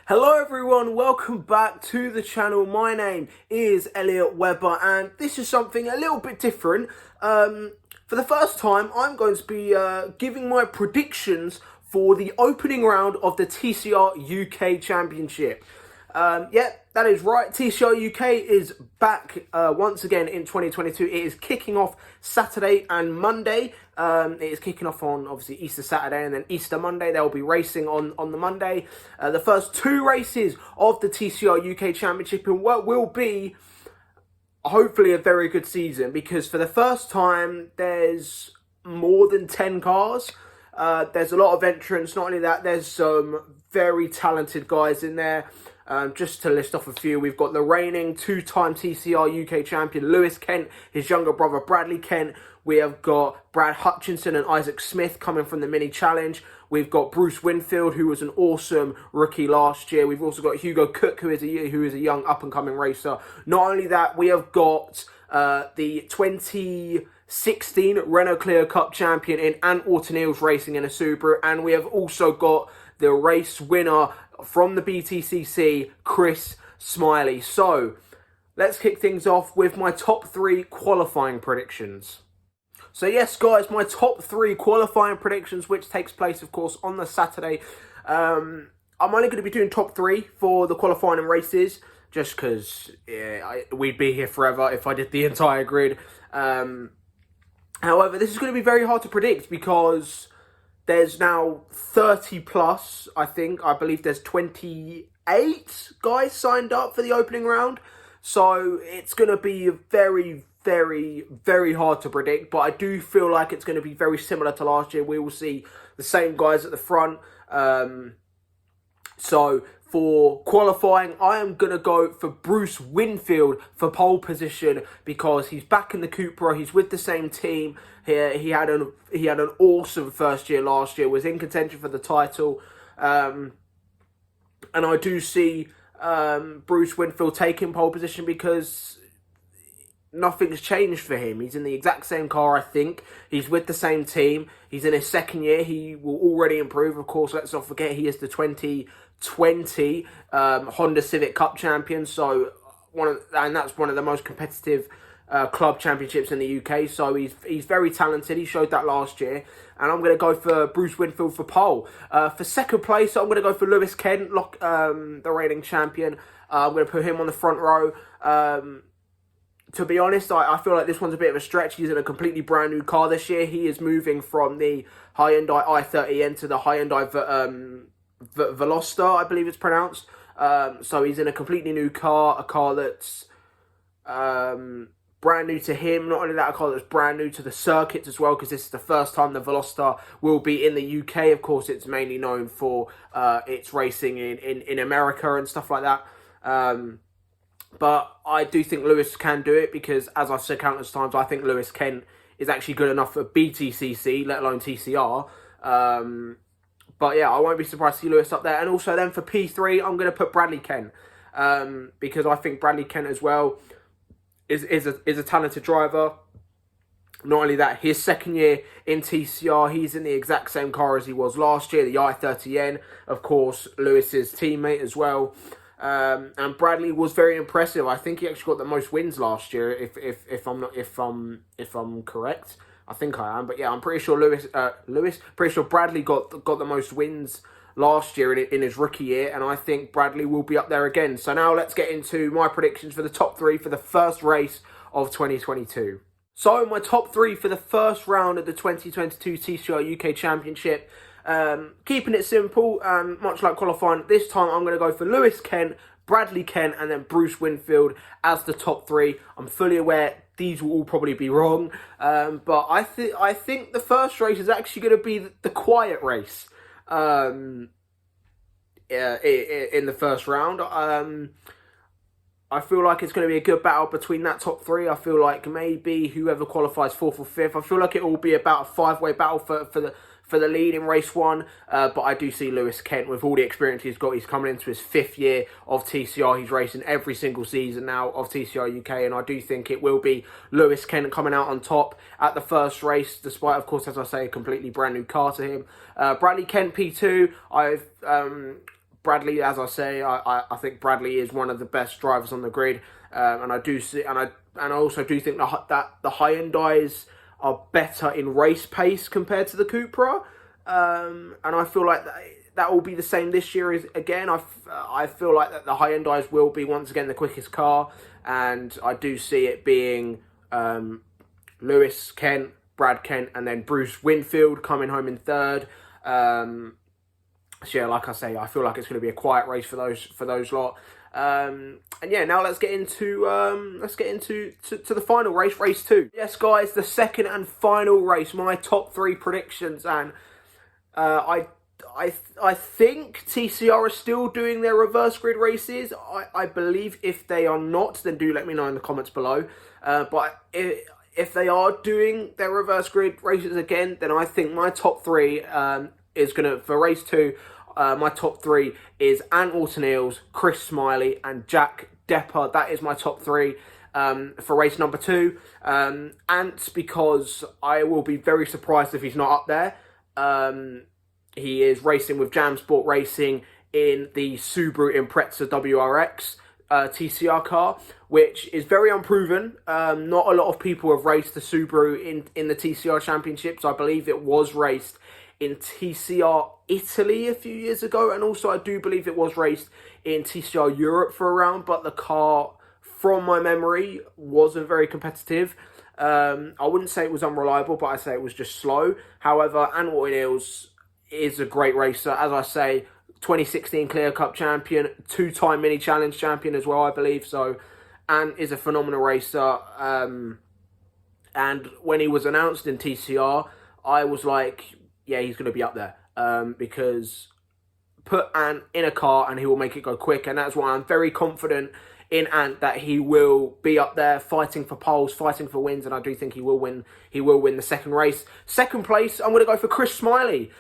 Hello everyone, welcome back to the channel. My name is Elliot Webber and this is something a little bit different. For the first time, I'm going to be giving my predictions for the opening round of the TCR UK Championship. Yeah, that is right. TCR UK is back once again in 2022. It is kicking off Saturday and Monday. It is kicking off on, obviously, Easter Saturday and then Easter Monday. They'll be racing on the Monday. The first two races of the TCR UK Championship in what will be, hopefully, a very good season. Because for the first time, there's more than 10 cars. There's a lot of entrants. Not only that, there's some very talented guys in there. Just to list off a few, we've got the reigning two-time TCR UK champion, Lewis Kent, his younger brother, Bradley Kent. We have got Brad Hutchinson and Isaac Smith coming from the Mini Challenge. We've got Bruce Winfield, who was an awesome rookie last year. We've also got Hugo Cook, who is a young up-and-coming racer. Not only that, we have got the 2016 Renault Clio Cup champion in Oulton Park racing in a Subaru. And we have also got the race winner from the BTCC, Chris Smiley. So, let's kick things off with my top 3 qualifying predictions. So yes, guys, my top 3 qualifying predictions, which takes place, of course, on the Saturday. I'm only going to be doing top 3 for the qualifying and races, just because we'd be here forever if I did the entire grid. However, this is going to be very hard to predict because there's now 30 plus, I believe there's 28 guys signed up for the opening round. So it's going to be very, very, very hard to predict. But I do feel like it's going to be very similar to last year. We will see the same guys at the front. So for qualifying, I am going to go for Bruce Winfield for pole position because he's back in the Cupra. He's with the same team. He had an awesome first year last year, was in contention for the title. And I do see Bruce Winfield taking pole position because nothing's changed for him. He's in the exact same car, I think. He's with the same team. He's in his second year. He will already improve. Of course, let's not forget he is the 2020 Honda Civic Cup champion. So that's one of the most competitive club championships in the UK. So he's very talented. He showed that last year. And I'm going to go for Bruce Winfield for pole. For second place, I'm going to go for Lewis Kent, the reigning champion. I'm going to put him on the front row. To be honest, I feel like this one's a bit of a stretch. He's in a completely brand new car this year. He is moving from the Hyundai i30N to the Hyundai Veloster, I believe it's pronounced. So he's in a completely new car, a car that's brand new to him. Not only that, a car that's brand new to the circuits as well, because this is the first time the Veloster will be in the UK. Of course, it's mainly known for its racing in America and stuff like that. But I do think Lewis can do it because, as I've said countless times, I think Lewis Kent is actually good enough for BTCC, let alone TCR. But yeah, I won't be surprised to see Lewis up there. And also then for P3, I'm going to put Bradley Kent. Because I think Bradley Kent as well is a talented driver. Not only that, his second year in TCR, he's in the exact same car as he was last year, the i30N. Of course, Lewis's teammate as well. And Bradley was very impressive. I think he actually got the most wins last year, if I'm correct. I think I am, but yeah, I'm pretty sure pretty sure Bradley got the most wins last year in his rookie year, and I think Bradley will be up there again. So now let's get into my predictions for the top 3 for the first race of 2022. So my top 3 for the first round of the 2022 TCR UK Championship. Keeping it simple, much like qualifying, this time I'm going to go for Lewis Kent, Bradley Kent, and then Bruce Winfield as the top 3. I'm fully aware these will all probably be wrong, but I think the first race is actually going to be the quiet race in the first round. I feel like it's going to be a good battle between that top 3. I feel like maybe whoever qualifies 4th or 5th. I feel like it will be about a 5-way battle for the lead in race 1. But I do see Lewis Kent, with all the experience he's got, he's coming into his 5th year of TCR. He's racing every single season now of TCR UK. And I do think it will be Lewis Kent coming out on top at the first race, despite, of course, as I say, a completely brand new car to him. Bradley Kent P2. I've Bradley, as I say, I think Bradley is one of the best drivers on the grid, and I also do think that the Hyundais are better in race pace compared to the Cupra, and I feel like that will be the same this year. Again, I feel like that the Hyundais will be once again the quickest car, and I do see it being Lewis Kent, Brad Kent, and then Bruce Winfield coming home in third. So yeah, like I say, I feel like it's going to be a quiet race for those lot. And yeah, now let's get into the final race, race 2. Yes, guys, the second and final race. My top 3 predictions, and I think TCR are still doing their reverse grid races. I believe if they are not, then do let me know in the comments below. But if they are doing their reverse grid races again, then I think my top 3 is gonna, for race 2. My top 3 is Ant Alton-Eels, Chris Smiley, and Jack Depper. That is my top 3 for race number 2. Ant, because I will be very surprised if he's not up there. He is racing with Jam Sport Racing in the Subaru Impreza WRX TCR car, which is very unproven. Not a lot of people have raced the Subaru in the TCR Championships. I believe it was raced in TCR Italy a few years ago, and also I do believe it was raced in TCR Europe for a round, but the car, from my memory, wasn't very competitive. I wouldn't say it was unreliable, but I'd say it was just slow. However, Ant Alton-Eels is a great racer. As I say, 2016 Clear Cup champion, 2-time Mini Challenge champion as well, I believe. So, Ant is a phenomenal racer. And when he was announced in TCR, I was like, yeah, he's going to be up there. Because put Ant in a car and he will make it go quick. And that's why I'm very confident in Ant that he will be up there fighting for poles, fighting for wins. And I do think he will win. He will win the second race. Second place, I'm going to go for Chris Smiley.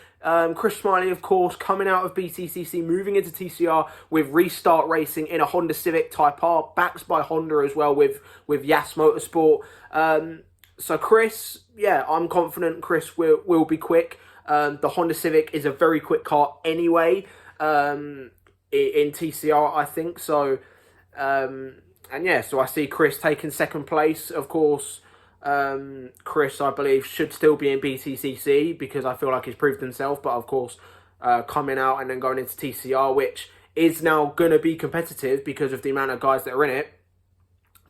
Chris Smiley, of course, coming out of BTCC, moving into TCR with Restart Racing in a Honda Civic Type R, backed by Honda as well with Yas Motorsport. So Chris, yeah, I'm confident Chris will be quick. The Honda Civic is a very quick car anyway, in TCR, I think. So, and yeah, so I see Chris taking second place. Of course, Chris, I believe, should still be in BTCC because I feel like he's proved himself. But of course, coming out and then going into TCR, which is now going to be competitive because of the amount of guys that are in it.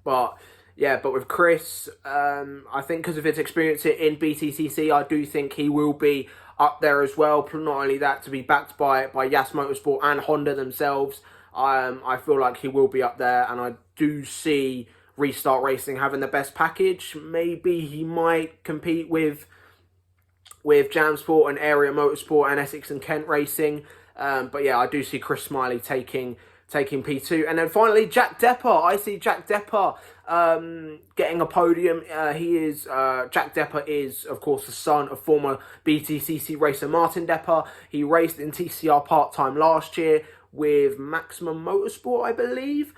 But yeah, but with Chris, I think because of his experience in BTCC, I do think he will be up there as well. Not only that, to be backed by Yas Motorsport and Honda themselves, I feel like he will be up there, and I do see Restart Racing having the best package. Maybe he might compete with Jam Sport and Area Motorsport and Essex and Kent Racing. But yeah, I do see Chris Smiley taking P2. And then finally, Jack Depper. I see Jack Depper getting a podium. Jack Depper is, of course, the son of former BTCC racer Martin Depper. He raced in TCR part-time last year with Maximum Motorsport, I believe.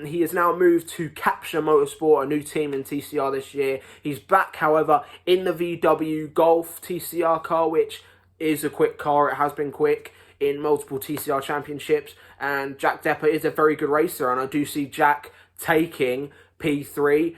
He has now moved to Capture Motorsport, a new team in TCR this year. He's back, however, in the VW Golf TCR car, which is a quick car. It has been quick in multiple TCR championships, and Jack Depper is a very good racer, and I do see Jack taking P3.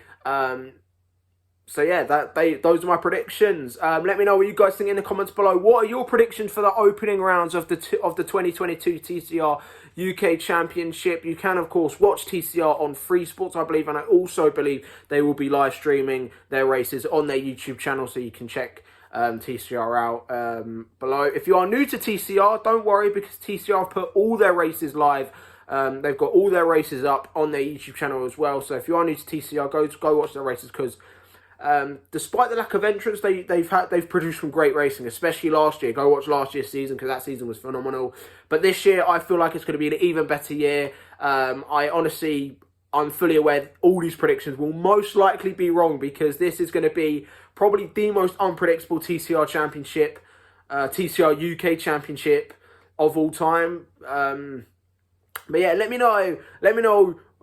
So yeah, those are my predictions. Let me know what you guys think in the comments below. What are your predictions for the opening rounds of the 2022 TCR UK Championship? You can, of course, watch TCR on Free Sports, I believe, and I also believe they will be live streaming their races on their YouTube channel, so you can check TCR out below. If you are new to TCR, don't worry, because TCR have put all their races live. They've got all their races up on their YouTube channel as well. So if you are new to TCR, go watch their races, because despite the lack of entrants, they've produced some great racing, especially last year. Go watch last year's season, because that season was phenomenal. But this year, I feel like it's going to be an even better year. I'm fully aware that all these predictions will most likely be wrong, because this is going to be probably the most unpredictable TCR Championship, TCR UK Championship of all time. But yeah, let me know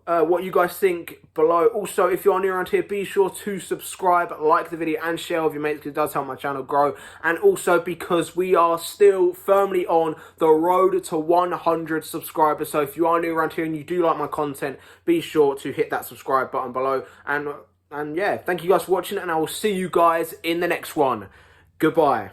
what you guys think below. Also, if you're new around here, be sure to subscribe, like the video, and share with your mates, because it does help my channel grow. And also, because we are still firmly on the road to 100 subscribers. So if you are new around here and you do like my content, be sure to hit that subscribe button below. And yeah, thank you guys for watching, and I will see you guys in the next one. Goodbye.